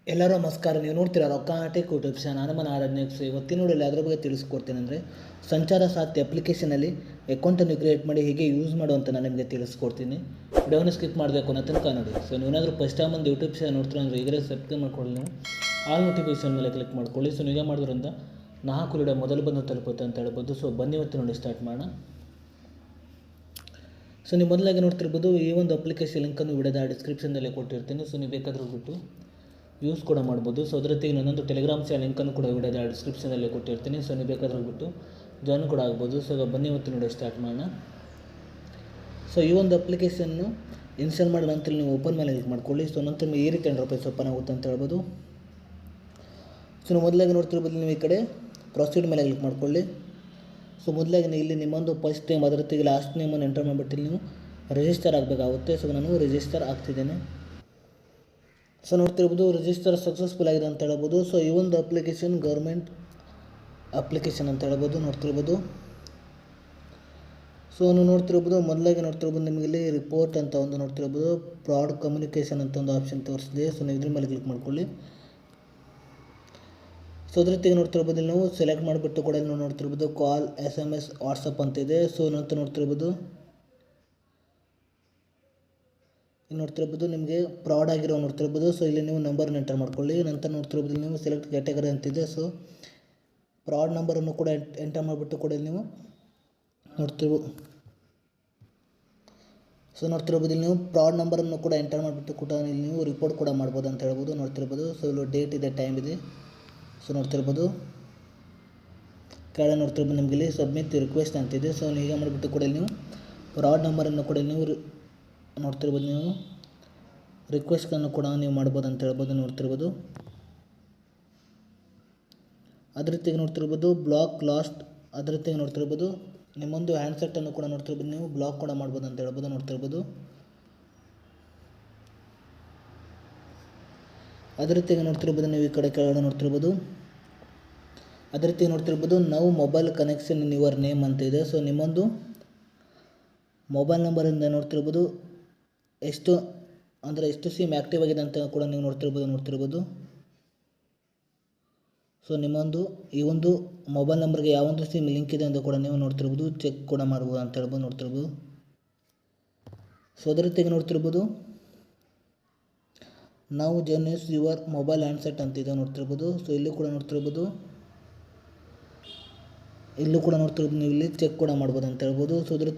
ಎಲ್ಲರೂ ನಮಸ್ಕಾರ. ನೀವು ನೋಡ್ತೀರಾ ರೊಕ್ಕ ಟೆಕ್ ಯೂಟ್ಯೂಬ್ ಚಾನಲ್. ನಾನು ನಮ್ಮ ಆರಾಧನೆಕ್ಸ್. ಇವತ್ತಿನ ನೋಡಲಿ ಅದ್ರ ಬಗ್ಗೆ ತಿಳಿಸ್ಕೊಡ್ತೇನೆ. ಅಂದರೆ ಸಂಚಾರ ಸಾಥಿ ಅಪ್ಲಿಕೇಶನಲ್ಲಿ ಅಕೌಂಟನ್ನು ಕ್ರಿಯೇಟ್ ಮಾಡಿ ಹೇಗೆ ಯೂಸ್ ಮಾಡುವಂತ ನಾನು ನಿಮಗೆ ತಿಳಿಸ್ಕೊಡ್ತೀನಿ. ವಿಡಿಯೋನ ಸ್ಕಿಪ್ ಮಾಡಬೇಕು ಅನ್ನೋ ತನಕ ನೋಡಿ. ಸೊ ನೀವೇನಾದರೂ ಫಸ್ಟ್ ಟೈಮ್ ಒಂದು ಯೂಟ್ಯೂಬ್ ಚಾನಲ್ ನೋಡ್ತೀರಾ ಅಂದರೆ ಈಗಲೇ ಸಬ್ಸ್ಕ್ರೈಬ್ ಮಾಡ್ಕೊಳ್ಳಿ. ನೀವು ಆಲ್ ನೋಟಿಫಿಕೇಶನ್ ಮೇಲೆ ಕ್ಲಿಕ್ ಮಾಡ್ಕೊಳ್ಳಿ. ಸೊ ನೀವು ಮಾಡೋದ್ರಿಂದ ನಾಲ್ಕು ವಿಡಿಯೋ ಮೊದಲು ಬಂದು ತಲುಪುತ್ತೆ ಅಂತ ಹೇಳ್ಬೋದು. ಸೊ ಬನ್ನಿ ಇವತ್ತು ನೋಡಿ ಸ್ಟಾರ್ಟ್ ಮಾಡೋಣ. ಸೊ ನೀವು ಮೊದಲಾಗಿ ನೋಡ್ತಿರ್ಬೋದು ಈ ಒಂದು ಅಪ್ಲಿಕೇಶನ್ ಲಿಂಕನ್ನು ವಿಡಿಯೋದ ಡಿಸ್ಕ್ರಿಪ್ಷನ್ದಲ್ಲಿ ಕೊಟ್ಟಿರ್ತೀನಿ. ಸೊ ನೀವು ಬೇಕಾದರೂ ಬಿಟ್ಟು ಯೂಸ್ ಕೂಡ ಮಾಡ್ಬೋದು. ಸೊ ಅದ್ರ ಜೊತೆಗೆ ನನ್ನೊಂದು ಟೆಲಿಗ್ರಾಮ್ ಚಾನಲ್ ಲಿಂಕನ್ನು ಕೂಡ ವಿಡಿಯೋದ ಡಿಸ್ಕ್ರಿಪ್ಷನಲ್ಲಿ ಕೊಟ್ಟಿರ್ತೀನಿ. ಸೊ ನೀವು ಬೇಕಾದರೂ ಬಿಟ್ಟು ಜಾಯ್ನ್ ಕೂಡ ಆಗ್ಬೋದು. ಸೊ ಬನ್ನಿ ಇವತ್ತು ನೋಡಿ ಸ್ಟಾರ್ಟ್ ಮಾಡೋಣ. ಸೊ ಈ ಒಂದು ಅಪ್ಲಿಕೇಶನ್ನು ಇನ್ಸ್ಟಾಲ್ ಮಾಡಿದ ನಂತರ ನೀವು ಓಪನ್ ಮೇಲೆ ಕ್ಲಿಕ್ ಮಾಡ್ಕೊಳ್ಳಿ. ಸೊ ನಂತರ ಈ ರೀತಿ ಇಂಟರ್ಫೇಸ್ ಓಪನ್ ಆಗುತ್ತೆ ಅಂತ ಹೇಳ್ಬೋದು. ಸೊ ನೀವು ಮೊದಲಾಗಿ ನೋಡ್ತಿರ್ಬೋದು ನೀವು ಈ ಕಡೆ ಪ್ರೊಸೀಡ್ ಮೇಲೆ ಕ್ಲಿಕ್ ಮಾಡ್ಕೊಳ್ಳಿ. ಸೊ ಮೊದಲಾಗಿ ಇಲ್ಲಿ ನಿಮ್ಮೊಂದು ಫಸ್ಟ್ ನೇಮ್ ಅದರ ಜೊತೆಗೆ ಲಾಸ್ಟ್ ನೇಮನ್ನು ಎಂಟರ್ ಮಾಡಿಬಿಟ್ಟು ನೀವು ರಿಜಿಸ್ಟರ್ ಆಗಬೇಕಾಗುತ್ತೆ. ಸೊ ನಾನು ರಿಜಿಸ್ಟರ್ ಆಗ್ತಿದ್ದೇನೆ. ಸೊ ನೋಡ್ತಿರ್ಬೋದು ರಿಜಿಸ್ಟರ್ ಸಕ್ಸಸ್ಫುಲ್ ಆಗಿದೆ ಅಂತ ಹೇಳ್ಬೋದು. ಸೊ ಈ ಒಂದು ಅಪ್ಲಿಕೇಶನ್ ಗೌರ್ಮೆಂಟ್ ಅಪ್ಲಿಕೇಶನ್ ಅಂತ ಹೇಳ್ಬೋದು. ನೋಡ್ತಿರ್ಬೋದು ಸೊ ನೀವು ನೋಡ್ತಿರ್ಬೋದು ಮೊದಲಾಗಿ ನೋಡ್ತಿರ್ಬೋದು ನಿಮಗೆ ಇಲ್ಲಿ ರಿಪೋರ್ಟ್ ಅಂತ ಒಂದು ನೋಡ್ತಿರ್ಬೋದು ಫ್ರಾಡ್ ಕಮ್ಯುನಿಕೇಷನ್ ಅಂತ ಒಂದು ಆಪ್ಷನ್ ತೋರಿಸಿದೆ. ಸೊ ನೀವು ಇದ್ರ ಮೇಲೆ ಕ್ಲಿಕ್ ಮಾಡ್ಕೊಳ್ಳಿ. ಸೊ ಅದ್ರ ಜೊತೆಗೆ ನೋಡ್ತಿರ್ಬೋದು ನೀವು ಸೆಲೆಕ್ಟ್ ಮಾಡಿಬಿಟ್ಟು ಕೂಡ ನೀವು ನೋಡ್ತಿರ್ಬೋದು ಕಾಲ್ SMS ವಾಟ್ಸಪ್ ಅಂತಿದೆ. ಸೊ ನಂತರ ನೋಡ್ತಿರ್ಬೋದು ನಿಮಗೆ ಫ್ರಾಡ್ ಆಗಿರೋ ನೋಡ್ತಿರ್ಬೋದು. ಸೊ ಇಲ್ಲಿ ನೀವು ನಂಬರ್ನ ಎಂಟರ್ ಮಾಡ್ಕೊಳ್ಳಿ. ನಂತರ ನೋಡ್ತಿರ್ಬೋದು ನೀವು ಸೆಲೆಕ್ಟ್ ಕ್ಯಾಟಗರಿ ಅಂತಿದೆ. ಸೊ ಫ್ರಾಡ್ ನಂಬರನ್ನು ಕೂಡ ಎಂಟರ್ ಮಾಡಿಬಿಟ್ಟು ಕೂಡ ನೀವು ನೋಡ್ತಿರ್ಬೋದು ಇಲ್ಲಿ ನೀವು ಫ್ರಾಡ್ ನಂಬರನ್ನು ಕೂಡ ಎಂಟರ್ ಮಾಡಿಬಿಟ್ಟು ಕೂಡ ಇಲ್ಲಿ ನೀವು ರಿಪೋರ್ಟ್ ಕೂಡ ಮಾಡ್ಬೋದು ಅಂತ ಹೇಳ್ಬೋದು. ನೋಡ್ತಿರ್ಬೋದು ಸೊ ಇಲ್ಲಿ ಡೇಟ್ ಇದೆ, ಟೈಮ್ ಇದೆ. ಸೊ ನೋಡ್ತಿರ್ಬೋದು ಕೆಳಗೆ ನೋಡ್ತಿರ್ಬೋದು ನಿಮಗೆ ಇಲ್ಲಿ ಸಬ್ಮಿಟ್ ರಿಕ್ವೆಸ್ಟ್ ಅಂತಿದೆ. ಸೊ ಹೀಗೆ ಮಾಡಿಬಿಟ್ಟು ಕೂಡ ನೀವು ಫ್ರಾಡ್ ನಂಬರನ್ನು ಕೂಡ ನೀವು ನೋಡ್ತಿರ್ಬೋದು ನೀವು ರಿಕ್ವೆಸ್ಟನ್ನು ಕೂಡ ನೀವು ಮಾಡ್ಬೋದು ಅಂತ ಹೇಳ್ಬೋದು. ನೋಡ್ತಿರ್ಬೋದು ಅದ್ರ ಜೊತೆಗೆ ನೋಡ್ತಿರ್ಬೋದು ಬ್ಲಾಕ್ ಲಾಸ್ಟ್. ಅದ್ರ ಜೊತೆಗೆ ನೋಡ್ತಿರ್ಬೋದು ನಿಮ್ಮೊಂದು ಹ್ಯಾಂಡ್ಸೆಟ್ಟನ್ನು ಕೂಡ ನೋಡ್ತಿರ್ಬೋದು ನೀವು ಬ್ಲಾಕ್ ಕೂಡ ಮಾಡ್ಬೋದು ಅಂತ ಹೇಳ್ಬೋದು. ನೋಡ್ತಿರ್ಬೋದು ಅದ್ರ ಜೊತೆಗೆ ನೋಡ್ತಿರ್ಬೋದು ನೀವು ಈ ಕಡೆ ಕೆಳಗಡೆ ನೋಡ್ತಿರ್ಬೋದು ಅದ್ರ ಜೊತೆಗೆ ನೋಡ್ತಿರ್ಬೋದು ನಾವು mobile connection in your name ಅಂತ ಇದೆ. ಸೊ ನಿಮ್ಮೊಂದು ಮೊಬೈಲ್ ನಂಬರಿಂದ ನೋಡ್ತಿರ್ಬೋದು ಎಷ್ಟು ಸಿಮ್ ಆ್ಯಕ್ಟಿವ್ ಆಗಿದೆ ಅಂತ ಕೂಡ ನೀವು ನೋಡ್ತಿರ್ಬೋದು. ಸೊ ನಿಮ್ಮೊಂದು ಈ ಒಂದು ಮೊಬೈಲ್ ನಂಬರ್ಗೆ ಯಾವೊಂದು ಸಿಮ್ ಲಿಂಕ್ ಇದೆ ಅಂತ ಕೂಡ ನೀವು ನೋಡ್ತಿರ್ಬೋದು, ಚೆಕ್ ಕೂಡ ಮಾಡ್ಬೋದು ಅಂತ ಹೇಳ್ಬೋದು. ನೋಡ್ತಿರ್ಬೋದು ಸೊ ಅದ್ರ ಜೊತೆಗೆ ನೋಡ್ತಿರ್ಬೋದು ನಾವು ಜರ್ನೀಸ್ ಯುವರ್ ಮೊಬೈಲ್ ಹ್ಯಾಂಡ್ಸೆಟ್ ಅಂತಿದೆ. ನೋಡ್ತಿರ್ಬೋದು ಸೊ ಇಲ್ಲೂ ಕೂಡ ನೋಡ್ತಿರ್ಬೋದು ನೀವು ಇಲ್ಲಿ ಚೆಕ್ ಕೂಡ ಮಾಡ್ಬೋದು ಅಂತ ಹೇಳ್ಬೋದು. ಸೊ ಅದ್ರ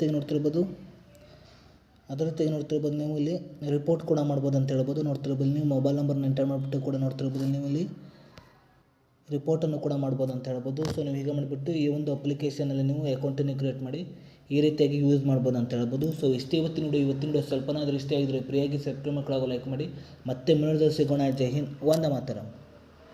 ಜೊತೆಗೆ ನೋಡ್ತಿರ್ಬೋದು ನೀವು ಇಲ್ಲಿ ರಿಪೋರ್ಟ್ ಕೂಡ ಮಾಡ್ಬೋದು ಅಂತ ಹೇಳ್ಬೋದು. ನೋಡ್ತಿರ್ಬೋದು ನೀವು ಮೊಬೈಲ್ ನಂಬರ್ನ ಎಂಟರ್ ಮಾಡಿಬಿಟ್ಟು ಕೂಡ ನೋಡ್ತಿರ್ಬೋದು ನೀವು ಇಲ್ಲಿ ರಿಪೋರ್ಟನ್ನು ಕೂಡ ಮಾಡ್ಬೋದು ಅಂತ ಹೇಳ್ಬೋದು. ಸೊ ನೀವು ಹೀಗೆ ಮಾಡಿಬಿಟ್ಟು ಈ ಒಂದು ಅಪ್ಲಿಕೇಶನಲ್ಲಿ ನೀವು ಅಕೌಂಟನ್ನು ಕ್ರಿಯೇಟ್ ಮಾಡಿ ಈ ರೀತಿಯಾಗಿ ಯೂಸ್ ಮಾಡ್ಬೋದು ಅಂತ ಹೇಳ್ಬೋದು. ಸೊ ಇಷ್ಟೇ ಇವತ್ತಿನ ವಿಡಿಯೋ ಸ್ವಲ್ಪನಾದರೂ ಇಷ್ಟ ಆಗಿದ್ರೆ ಫ್ರೀಯಾಗಿ ಸಬ್ಸ್ಕ್ರೈಬ್ ಮಾಡ್ಕೊಳ್ಳೋ ಲೈಕ್ ಮಾಡಿ. ಮತ್ತೆ ಮುಂದಿನ ಸಿಗೋಣ. ಜೈ ಹಿಂದ್, ವಂದೇ ಮಾತರಂ.